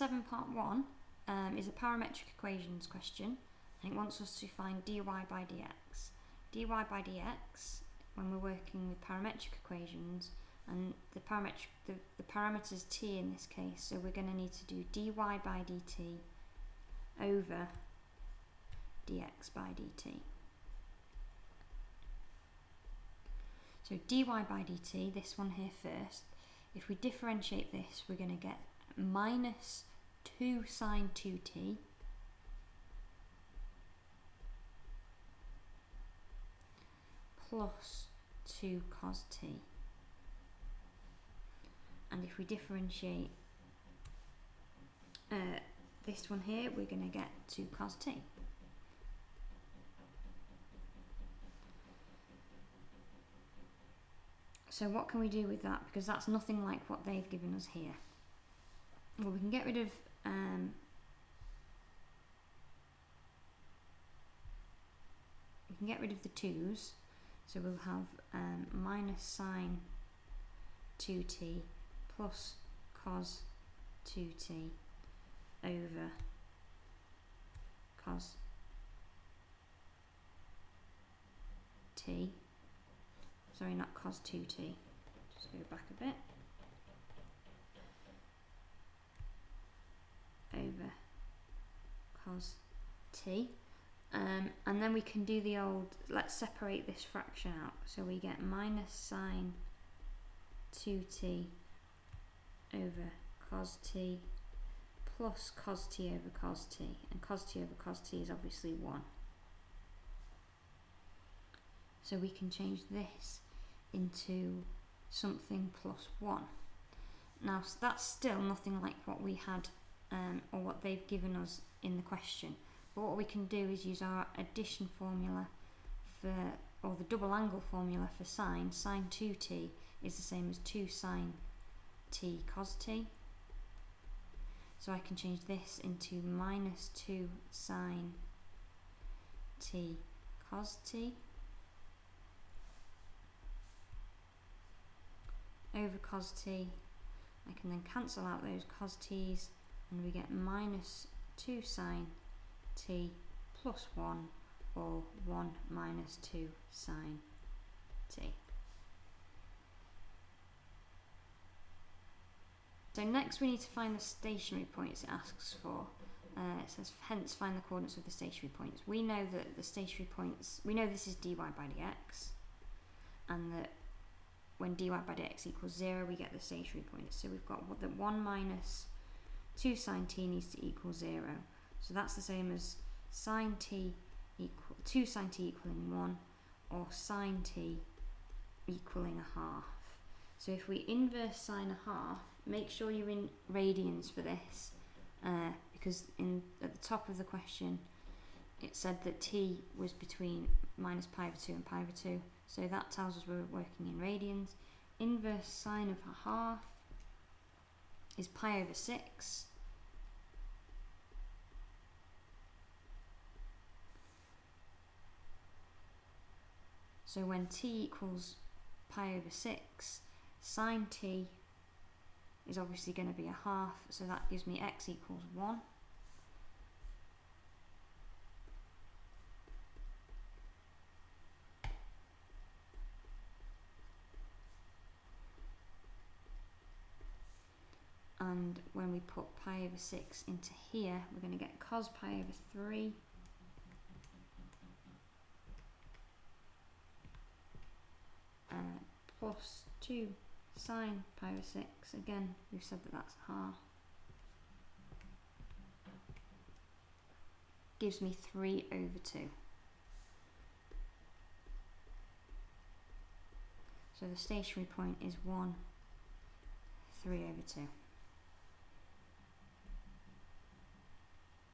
7 part 1 is a parametric equations question, and it wants us to find dy by dx. dy by dx, when we're working with parametric equations, and the parameter's t in this case, so we're going to need to do dy by dt over dx by dt. So dy by dt, this one here first, if we differentiate this, we're going to get minus 2 sine 2t plus 2 cos t. And if we differentiate this one here, we're going to get 2 cos t. So what can we do with that? Because that's nothing like what they've given us here. Well, we can get rid of the 2's, so we'll have minus sine 2t plus cos 2t over cos t. Sorry, not cos 2t. Just go back a bit. Over cos t. And then we can do the old, let's separate this fraction out. So we get minus sine 2t over cos t plus cos t over cos t. And cos t over cos t is obviously 1. So we can change this into something plus 1. Now, so that's still nothing like what we had or what they've given us in the question. But what we can do is use our addition formula or the double angle formula for sine. Sine 2t is the same as 2 sine t cos t. So I can change this into minus 2 sine t cos t over cos t. I can then cancel out those cos t's, and we get minus 2 sine t plus 1, or 1 minus 2 sine t. So next we need to find the stationary points it asks for. It says hence find the coordinates of the stationary points. We know that the stationary points, we know this is dy by dx, and that when dy by dx equals 0 we get the stationary points. So we've got that 1 minus 2 sine t needs to equal 0. So that's the same as sine t equal 2 sine t equaling 1, or sine t equaling a half. So if we inverse sine a half, make sure you're in radians for this, because at the top of the question it said that t was between minus pi over 2 and pi over 2, so that tells us we're working in radians. Inverse sine of a half is pi over 6. So when t equals pi over 6, sine t is obviously going to be a half, so that gives me x equals 1. And when we put pi over 6 into here, we're going to get cos pi over 3 plus 2 sine pi over 6. Again, we've said that that's half. Gives me 3 over 2. So the stationary point is 1, 3 over 2.